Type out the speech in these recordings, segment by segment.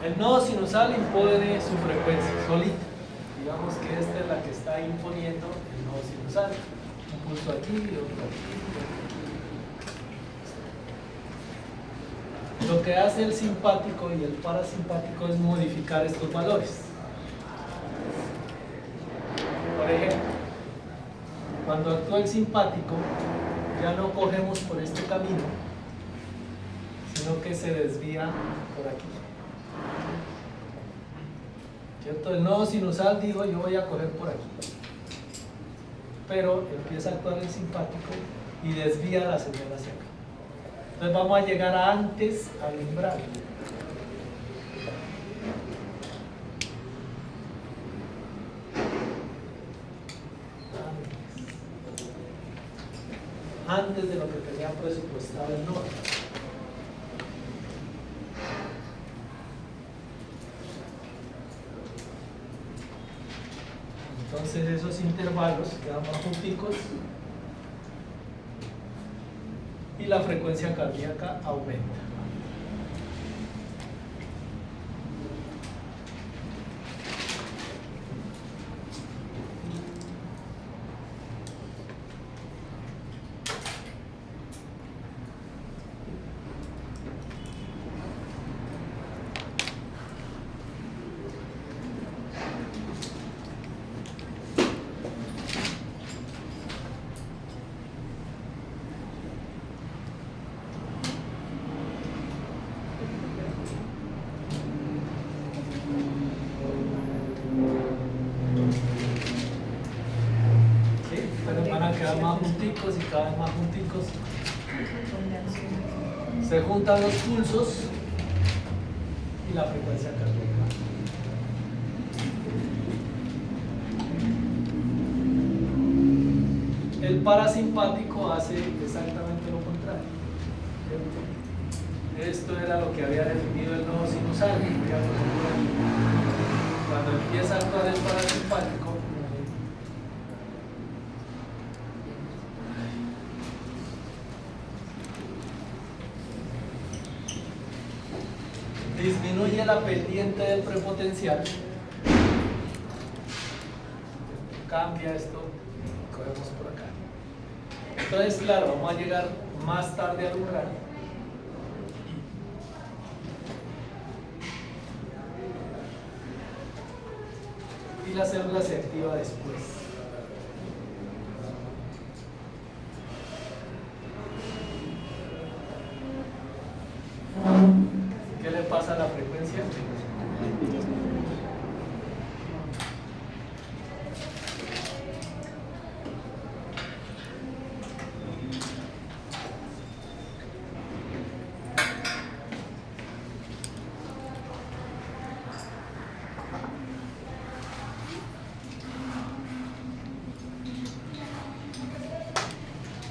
El nodo sinusal impone su frecuencia solita. Digamos que esta es la que está imponiendo el nodo sinusal. Un pulso aquí y otro aquí. Lo que hace el simpático y el parasimpático es modificar estos valores. Por ejemplo, cuando actúa el simpático, ya no cogemos por este camino, sino que se desvía por aquí. ¿Cierto? El nodo sinusal dijo yo voy a coger por aquí, pero empieza a actuar el simpático y desvía la señal hacia acá. Entonces vamos a llegar antes al umbral. Antes de lo que tenía presupuestado el nodo. Entonces esos intervalos quedan más junticos y la frecuencia cardíaca aumenta. Más junticos y cada vez más junticos. Se juntan los pulsos y la frecuencia cardíaca. El parasimpático hace exactamente lo contrario. Esto era lo que había definido el nodo sinusal. Cuando empieza a actuar el parasimpático, disminuye la pendiente del prepotencial, cambia esto y cogemos por acá. Entonces, claro, vamos a llegar más tarde al umbral. Y la célula se activa después. ¿Qué le pasa a la frecuencia?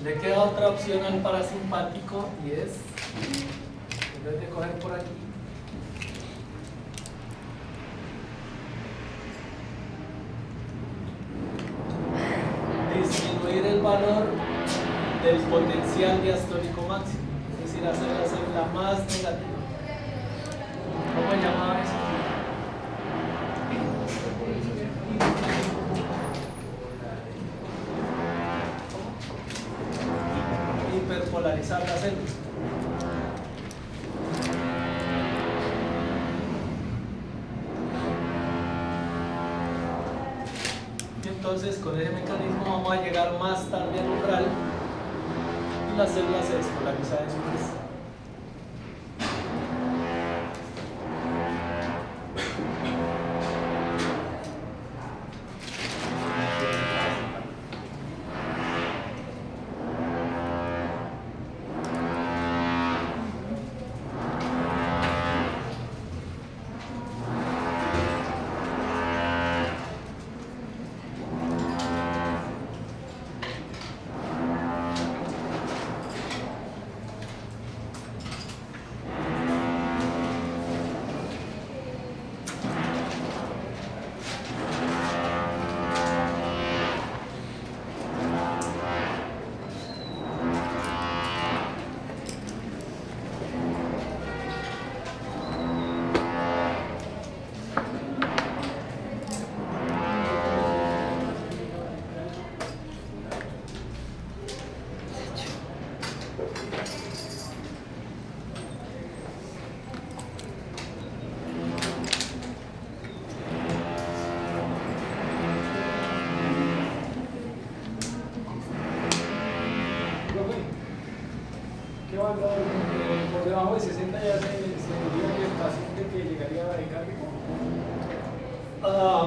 Le queda otra opción al parasimpático y es, en vez de coger por aquí, disminuir el valor del potencial diastólico máximo, es decir, hacer la célula más negativa. ¿Cómo se llamaba eso? Hiperpolarizar la célula. Entonces con ese mecanismo vamos a llegar más tarde al umbral y la célula se despolariza de su vez.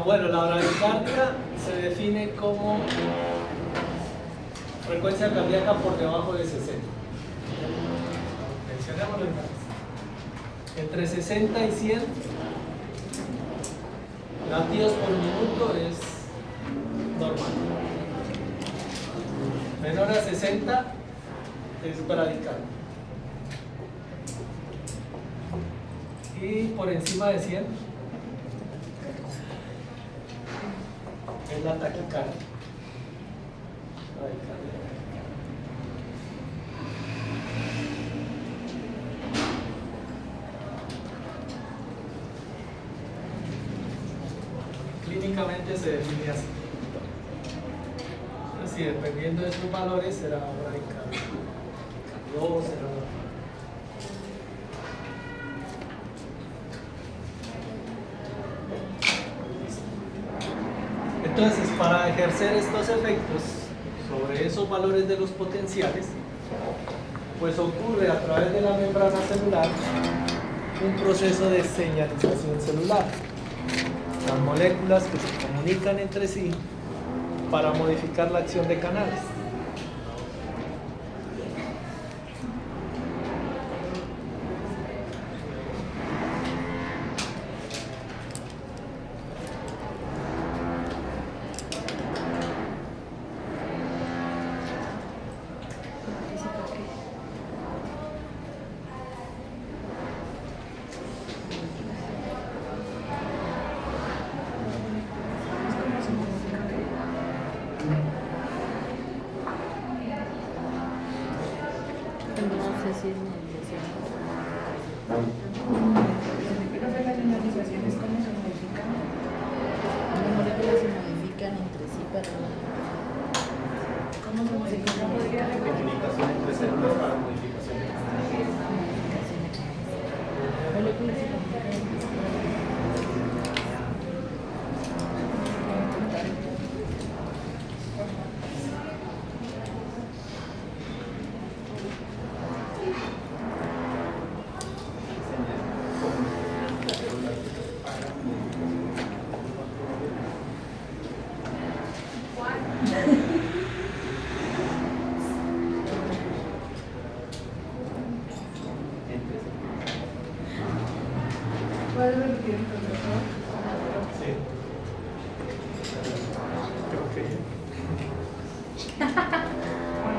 Bueno, la bradicardia se define como frecuencia cardíaca por debajo de 60. Mencionémoslo entonces. Entre 60 y 100 latidos por minuto es normal. Menor a 60 es bradicardia. Y por encima de 100 es la taquicardia. Clínicamente se define así. Es decir, dependiendo de sus valores será bradicardia. Cardio será. Entonces, para ejercer estos efectos sobre esos valores de los potenciales, pues ocurre a través de la membrana celular un proceso de señalización celular. Las moléculas que se comunican entre sí para modificar la acción de canales.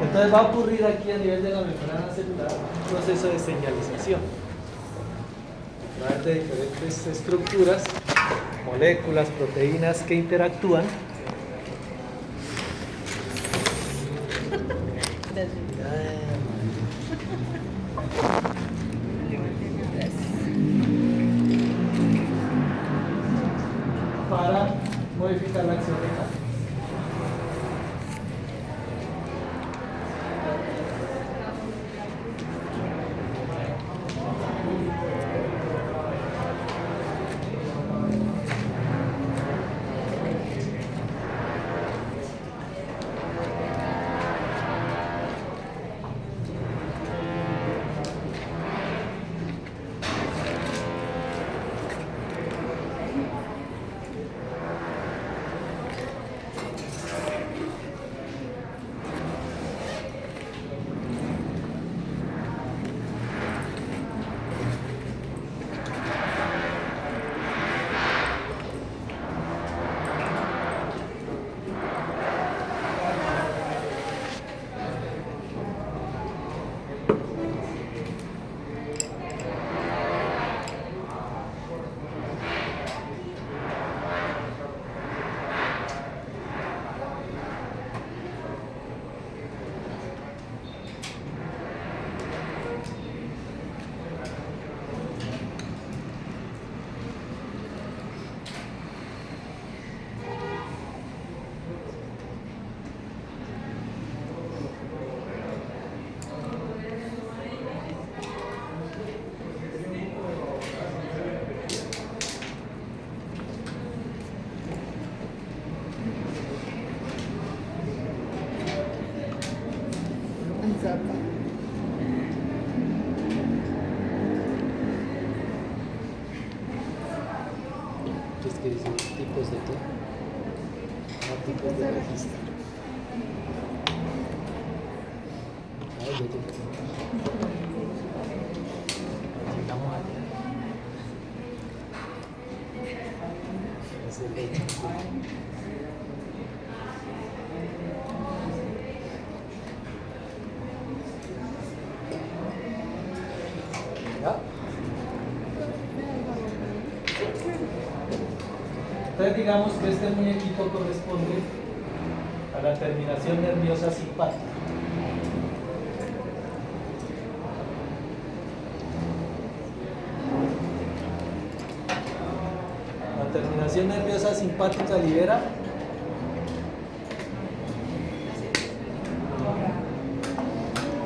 Entonces va a ocurrir aquí a nivel de la membrana celular un proceso de señalización a través de diferentes estructuras, moléculas, proteínas que interactúan. Para modificar la acción de canal. Es que dice tipos de qué? Tipos de registro. Ay, yo tengo. Llegamos allá. Es el hecho. ¿Ya? Entonces digamos que este muñequito corresponde a la terminación nerviosa simpática. La terminación nerviosa simpática libera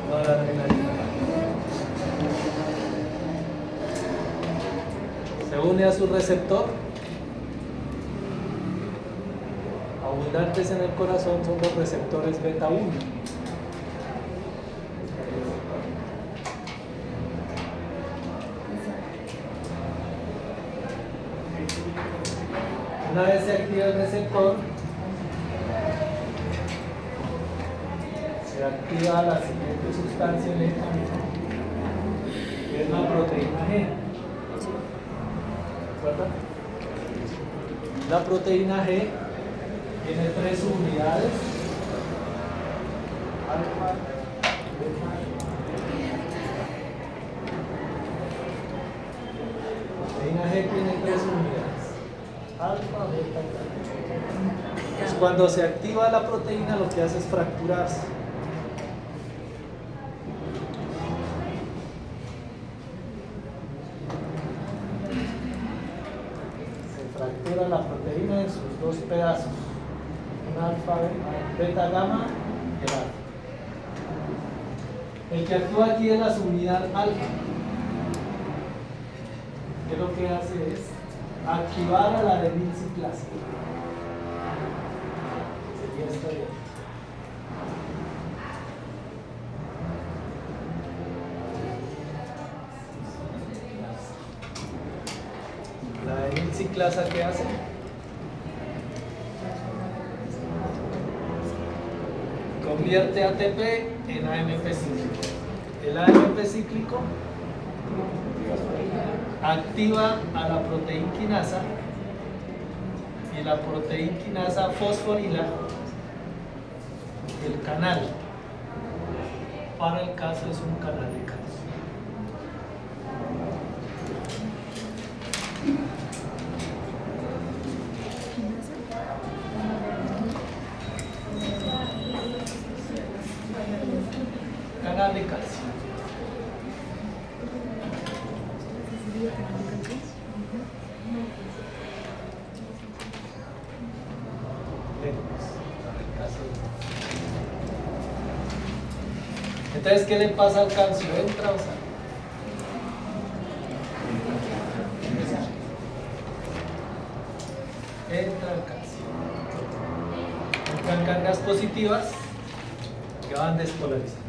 noradrenalina. Se une a su receptor. Abundantes en el corazón son los receptores beta 1. Una vez se activa el receptor, se activa la siguiente sustancia eléctrica, que es la proteína G. ¿Recuerdan? La proteína G tiene 3 unidades: alfa, beta. La proteína G tiene 3 unidades: alfa, beta y gamma. Pues cuando se activa la proteína, lo que hace es fracturarse. Se fractura la proteína en sus 2 pedazos. Alfa, beta, gamma y el alfa. El que actúa aquí es la subunidad alfa, que lo que hace es activar a la adenilciclasa. Sería esta de aquí. La adenilciclasa, ¿qué hace? Convierte ATP en AMP cíclico. El AMP cíclico activa a la proteinquinasa y la proteinquinasa fosforila el canal. Para el caso es un canal de calcio. Canal de calcio. Entonces, ¿qué le pasa al calcio? ¿Entra o sale? Entra el calcio. Entran cargas positivas que van despolarizando.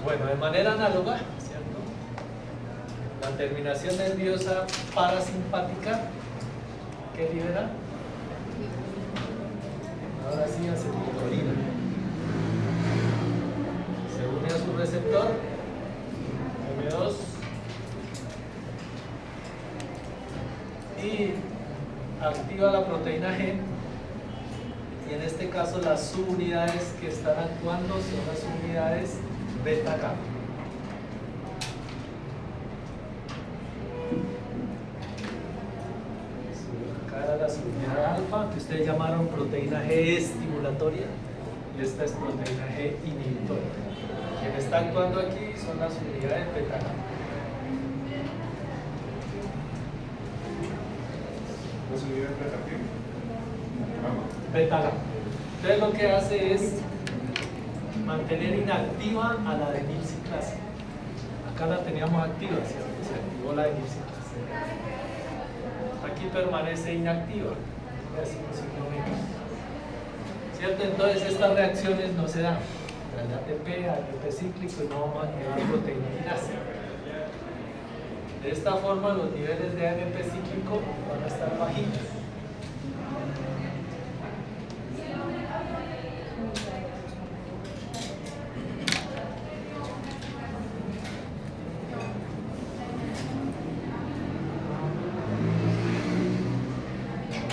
Bueno, de manera análoga, ¿cierto? La terminación nerviosa parasimpática, ¿qué libera? Ahora sí, acetilcolina. Se une a su receptor, M2, y activa la proteína G. Y en este caso las subunidades que están actuando son las unidades beta-gamma. Acá era la subunidad alfa, que ustedes llamaron proteína G estimulatoria, y esta es proteína G inhibitoria. Quien está actuando aquí son las unidades beta-gamma. ¿Las unidades beta-qué? Beta-gamma. Entonces lo que hace es mantener inactiva a la adenilciclasa. Acá la teníamos activa, ¿cierto? Se activó la adenilciclasa. Aquí permanece inactiva. Así un signo menos. ¿Cierto? Entonces estas reacciones no se dan. El ATP, ATP cíclico, y no vamos a activar proteína quinasa. De esta forma los niveles de AMP cíclico van a estar bajitos.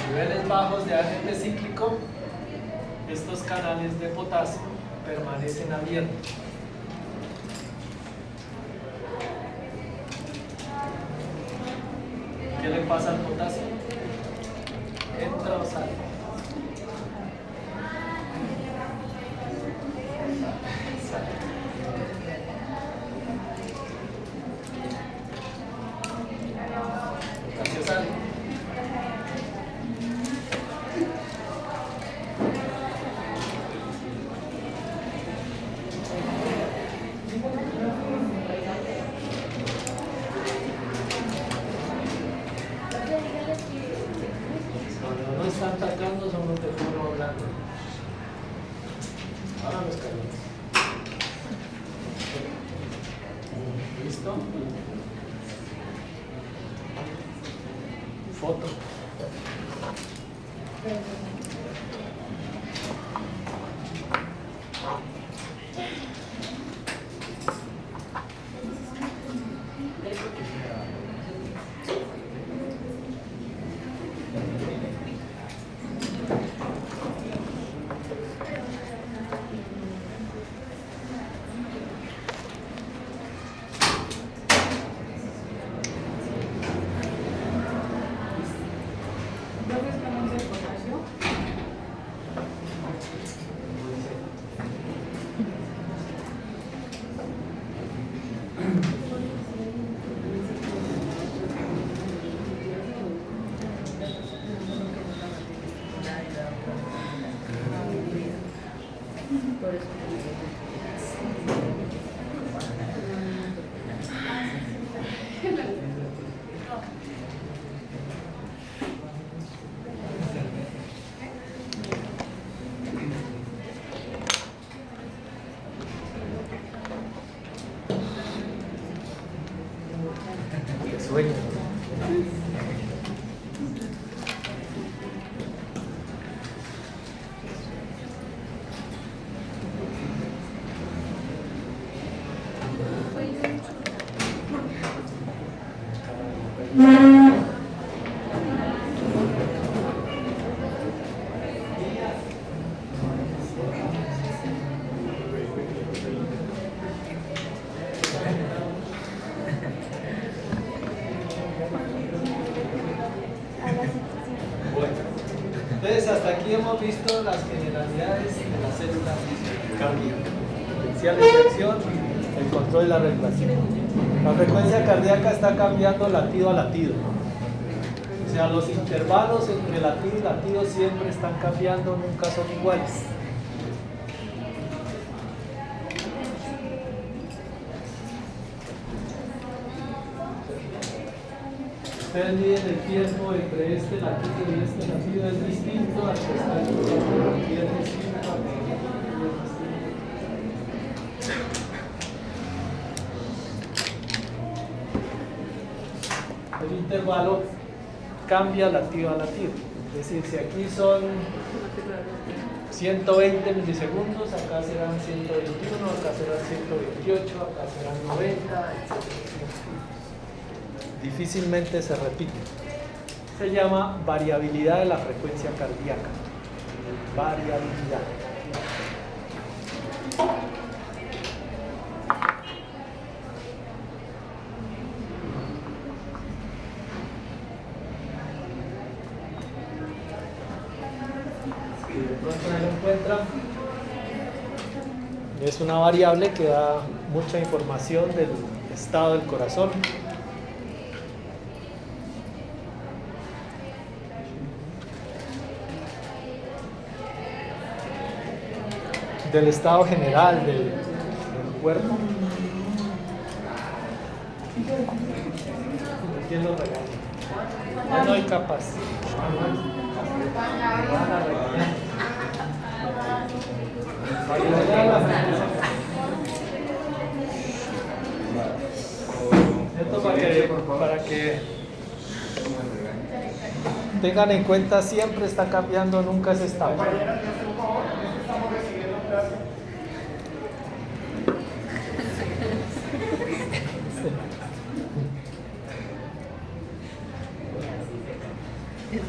Niveles bajos de AMP cíclico, estos canales de potasio permanecen abiertos. ¿Qué le pasa al potasio? Entra o sale. Sale. Potasio sale. No están atacando, son los de foro blanco. Ahora los calientes. ¿Listo? Foto. Sueño. Entonces, hasta aquí hemos visto las generalidades de las células cardíacas, potenciales de acción, el control de la regulación. La frecuencia cardíaca está cambiando latido a latido. O sea, los intervalos entre latido y latido siempre están cambiando, nunca son iguales. Ustedes miden el tiempo entre este latido y este latido, es distinto al que está en el tiempo, y es distinto al que está en el tiempo. intervalo cambia latido a latido. Es decir, si aquí son 120 milisegundos, acá serán 121, acá serán 128, acá serán 90, etc. Difícilmente se repite. Se llama variabilidad de la frecuencia cardíaca. Variabilidad. Si de pronto no lo encuentran, es una variable que da mucha información del estado del corazón. Del estado general del cuerpo. ¿Quién lo regaña? Ya no hay capas. Esto para que tengan en cuenta, siempre está cambiando, nunca es estable.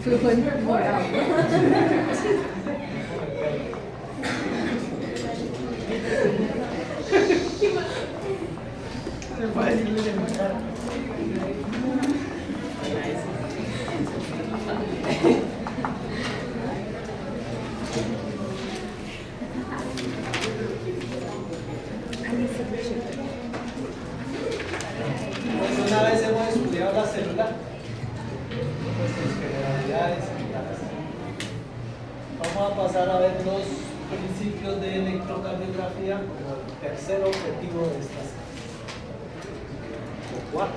Fue bueno. Una vez hemos estudiado la célula, sus generalidades y tales. Vamos a pasar a ver los principios de electrocardiografía como el tercer objetivo de esta serie. O cuarto.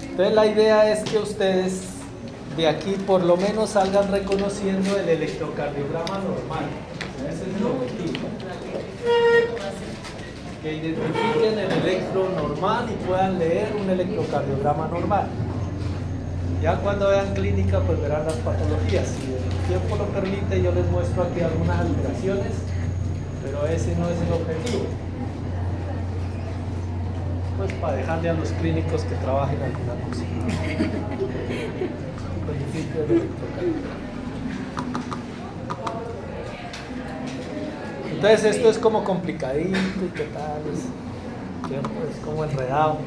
Entonces la idea es que ustedes de aquí por lo menos salgan reconociendo el electrocardiograma normal. Ese es el objetivo. Que identifiquen el electro normal y puedan leer un electrocardiograma normal. Ya cuando vean clínica pues verán las patologías. Si el tiempo lo permite yo les muestro aquí algunas alteraciones, pero ese no es el objetivo. Pues para dejarle a los clínicos que trabajen alguna cosa. Principio del electrocardiograma. Entonces esto es como complicadito y qué tal, es como enredado.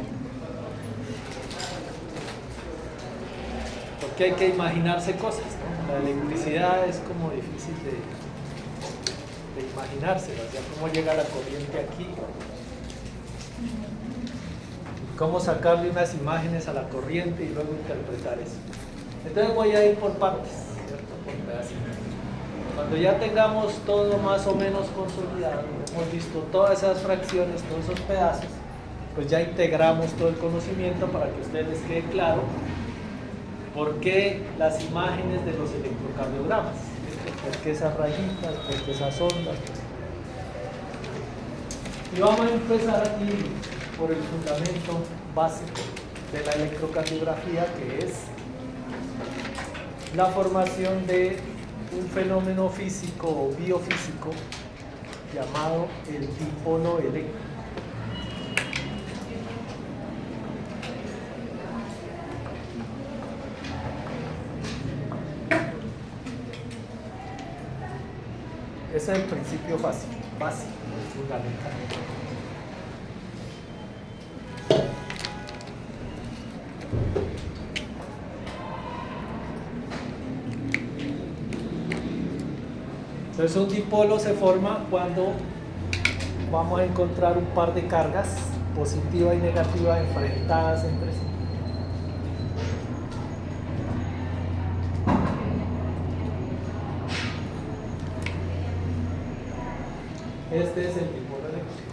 Porque hay que imaginarse cosas, ¿no? La electricidad es como difícil de imaginársela, o sea, cómo llega la corriente aquí, cómo sacarle unas imágenes a la corriente y luego interpretar eso. Entonces voy a ir por partes, ¿cierto? Por pedacitos. Cuando ya tengamos todo más o menos consolidado, hemos visto todas esas fracciones, todos esos pedazos, pues ya integramos todo el conocimiento para que a ustedes les quede claro por qué las imágenes de los electrocardiogramas, por qué esas rayitas, por qué esas ondas. Y vamos a empezar aquí por el fundamento básico de la electrocardiografía, que es la formación de un fenómeno físico o biofísico llamado el dipolo eléctrico. Ese es el principio básico, fundamental. Entonces un dipolo se forma cuando vamos a encontrar un par de cargas, positiva y negativa, enfrentadas entre sí. Este es el dipolo eléctrico.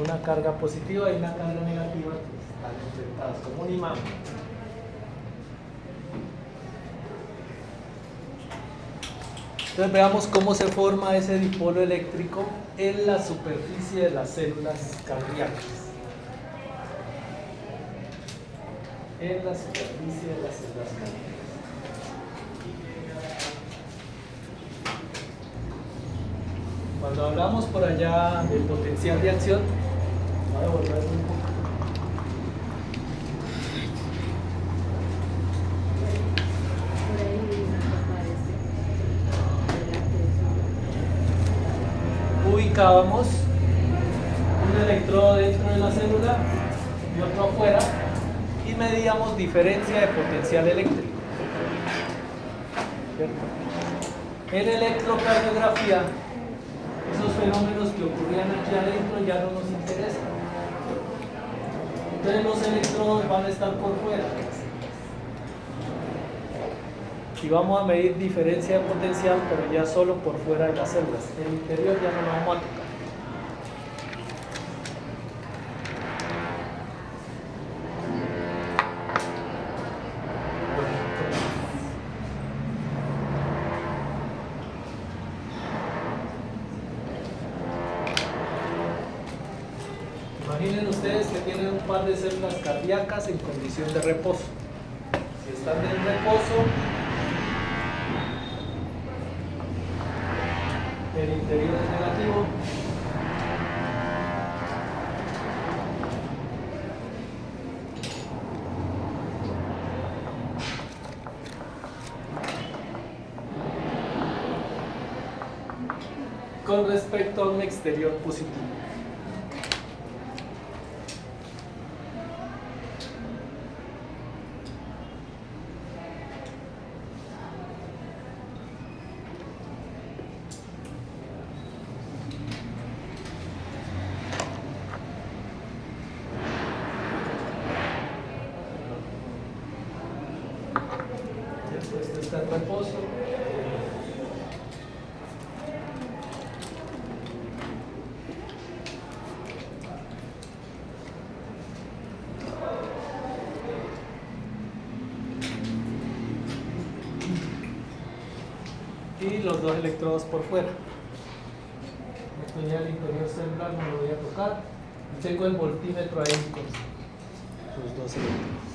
Una carga positiva y una carga negativa están enfrentadas como un imán. Entonces veamos cómo se forma ese dipolo eléctrico en la superficie de las células cardíacas. En la superficie de las células cardíacas. Cuando hablamos por allá del potencial de acción, voy a devolver un poco. Ubicábamos un electrodo dentro de la célula y otro afuera y medíamos diferencia de potencial eléctrico. ¿Cierto? En electrocardiografía, esos fenómenos que ocurrían aquí adentro ya no nos interesan. Entonces los electrodos van a estar por fuera. Y vamos a medir diferencia de potencial, pero ya solo por fuera de las células. El interior ya no lo vamos a tocar. Imaginen ustedes que tienen un par de células cardíacas en condición de reposo. Si están en reposo, el interior es negativo. Con respecto a un exterior positivo. Esto está en reposo. Y los dos electrodos por fuera. Esto ya el interior celular no lo voy a tocar. Y tengo el voltímetro ahí con sus dos electrodos.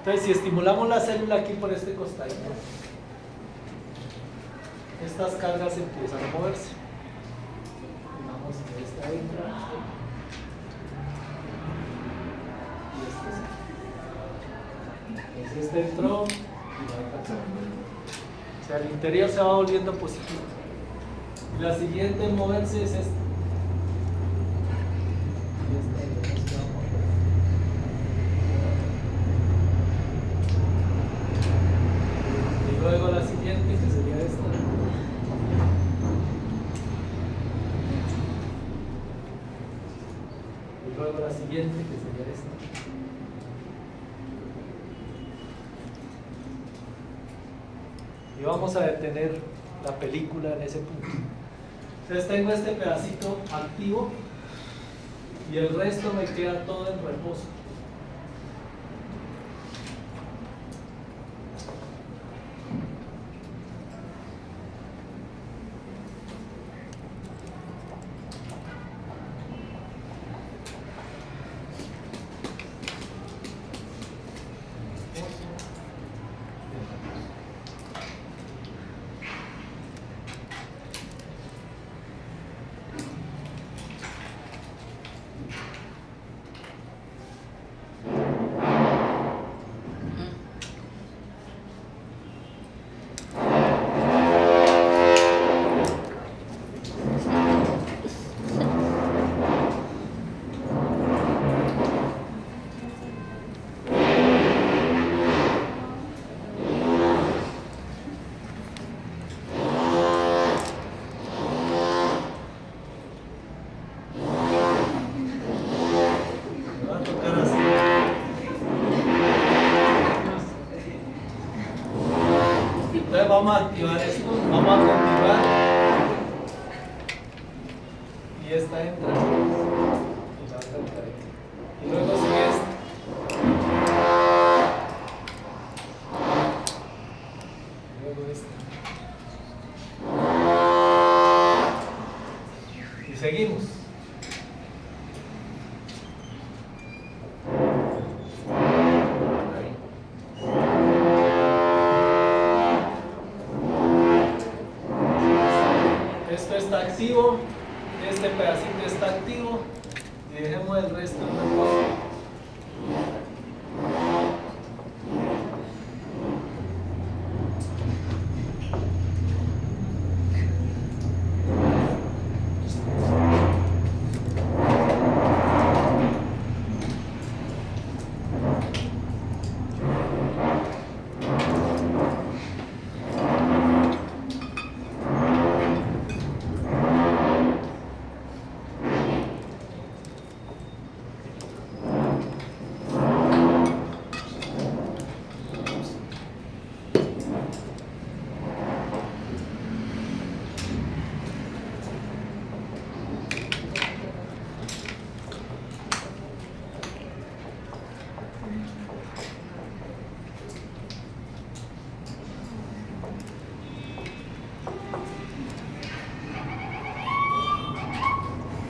Entonces, si estimulamos la célula aquí por este costadito, estas cargas empiezan a moverse. Vamos que esta entra y este sí. Entonces este entró y la otra salió. O sea, el interior se va volviendo positivo. Y la siguiente en moverse es esta. Y esta es la otra. Luego la siguiente, que sería esta. Y luego la siguiente, que sería esta. Y vamos a detener la película en ese punto. Entonces tengo este pedacito activo y el resto me queda todo en reposo. Entonces vamos a activar esto, vamos a continuar. Y esta entra. Y la otra entra ahí. Y luego sigue esta. Y luego esta. Y seguimos. Esto está activo, este pedacito está activo y dejemos el resto en reposo.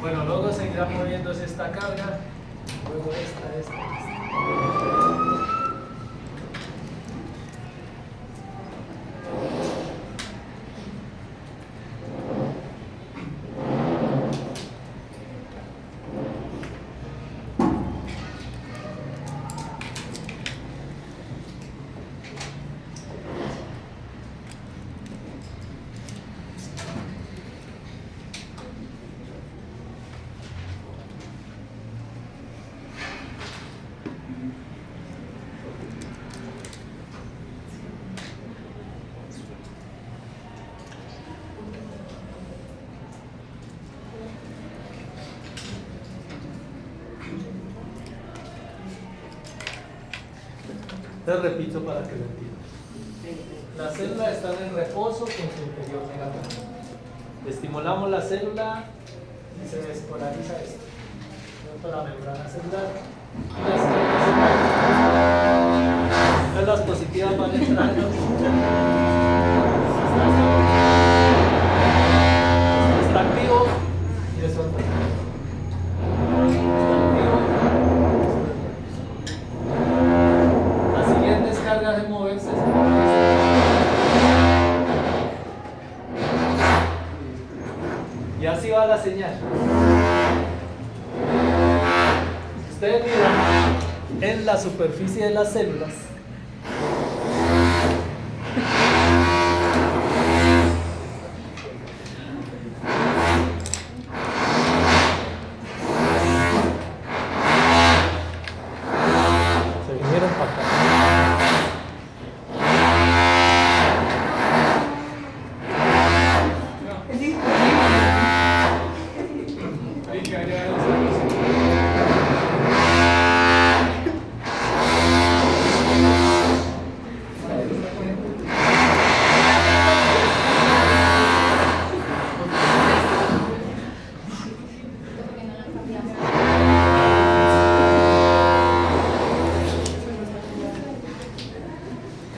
Bueno, luego seguirá moviéndose esta carga, luego esta. Te repito para que lo entiendan. Las células están en reposo con su interior negativo. Estimulamos la célula y se despolariza esto. La membrana celular. Entonces las positivas van entrando. Está activo y eso está activo. Las siguientes cargas de moverse y así va la señal. Ustedes miran en la superficie de las células. Se vinieron para acá.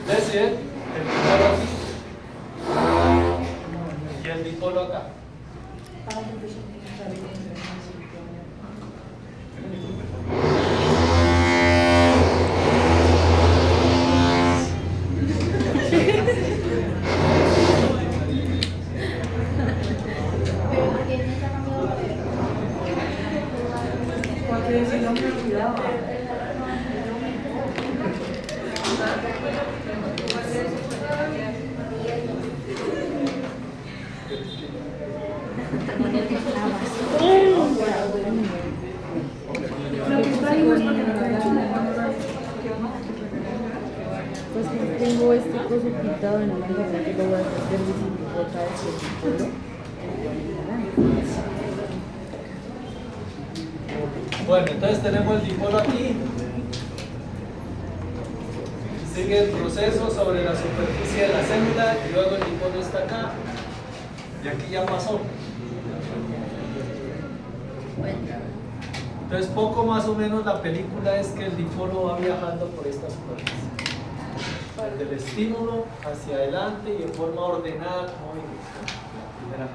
Decir, el dipolo aquí y el dipolo acá. Pues que tengo este coso pintado en la manga, que lo voy a hacer visible otra vez el polo. Bueno, entonces tenemos el dipolo aquí. Sigue el proceso sobre la superficie de la célula y luego el dipolo está acá. Y aquí ya pasó. Entonces, poco más o menos la película es que el dipolo va viajando por esta superficie. Desde el estímulo hacia adelante y de forma ordenada como vimos la primera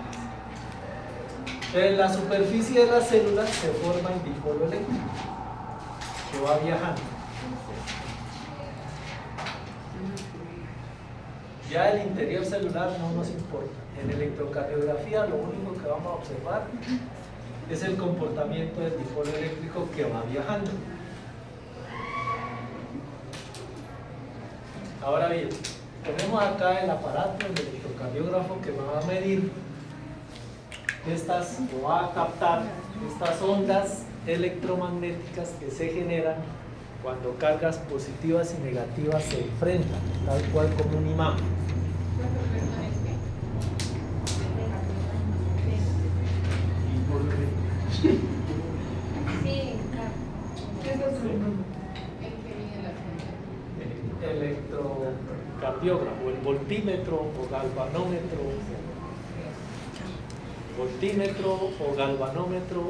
vez. En la superficie de la célula se forma el dipolo eléctrico que va viajando. Ya el interior celular no nos importa. En electrocardiografía lo único que vamos a observar es el comportamiento del dipolo eléctrico que va viajando. Ahora bien, tenemos acá el aparato, el electrocardiógrafo, que va a medir estas, o va a captar estas ondas electromagnéticas que se generan cuando cargas positivas y negativas se enfrentan, tal cual como un imán. Electrocardiógrafo, el voltímetro o galvanómetro, o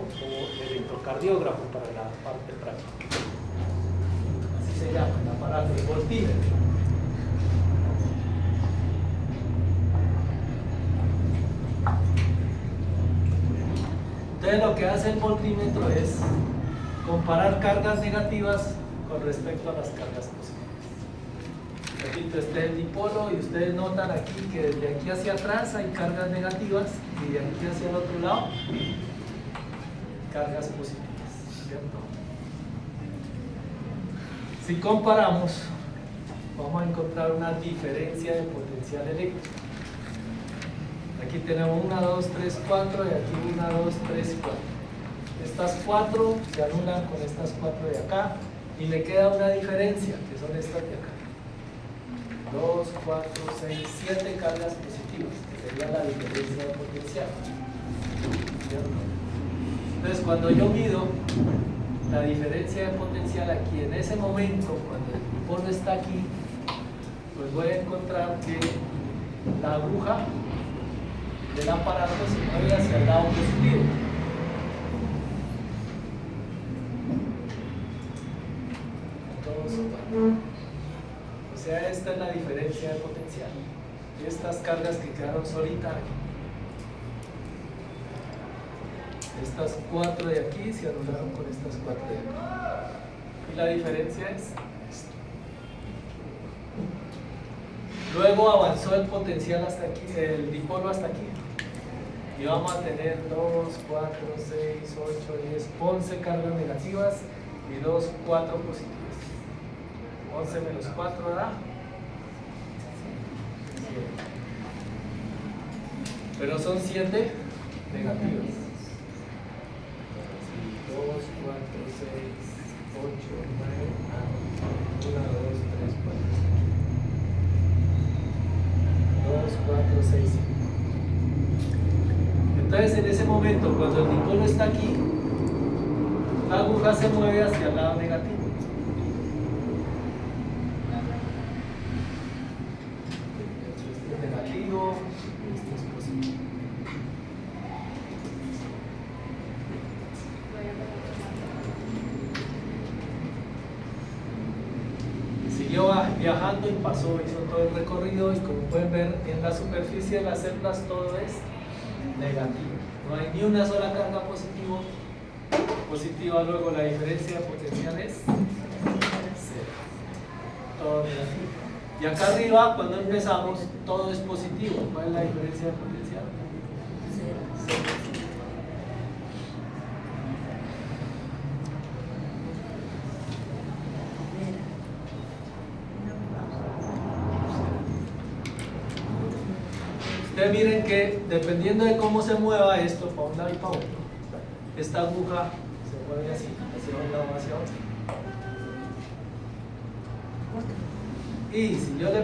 electrocardiógrafo para la parte práctica. Así se llama el aparato, el voltímetro. Entonces lo que hace el voltímetro es comparar cargas negativas con respecto a las cargas positivas. Repito, este es el dipolo y ustedes notan aquí que desde aquí hacia atrás hay cargas negativas y de aquí hacia el otro lado cargas positivas, ¿cierto? Si comparamos, vamos a encontrar una diferencia de potencial eléctrico. Aquí tenemos 1, 2, 3, 4 y aquí 1, 2, 3, 4. Estas 4 se anulan con estas 4 de acá y me queda una diferencia, que son estas de acá. 2, 4, 6, 7 cargas positivas, que sería la diferencia de potencial. Entonces, cuando yo mido la diferencia de potencial aquí, en ese momento, cuando el dipolo está aquí, pues voy a encontrar que la aguja del aparato se mueve hacia el lado positivo. O sea, esta es la diferencia de potencial. Y estas cargas que quedaron solitas aquí. Estas 4 de aquí se anularon con estas 4 de acá. Y la diferencia es esta. Luego avanzó el potencial hasta aquí, el dipolo hasta aquí. Y vamos a tener 2, 4, 6, 8, 10, 11 cargas negativas y 2, 4 positivas. 11 menos 4 da 7. Pero son 7 negativas. 2, 4, 6, 8, 9, 1, 2, 3, 4, 2, 4, 6, 5. Entonces, en ese momento, cuando el dipolo está aquí, la aguja se mueve hacia el lado negativo. Este es negativo, este es positivo. Siguió viajando y pasó, hizo todo el recorrido y como pueden ver en la superficie de las células todo es negativo. No hay ni una sola carga positiva, luego la diferencia de potencial es 0. Todo negativo. Y acá arriba, cuando empezamos, todo es positivo. ¿Cuál es la diferencia de potencial? 0. Ustedes miren que dependiendo de cómo se mueva esto para un lado y para otro, esta aguja se mueve así, hacia un lado, hacia otro. Y si yo le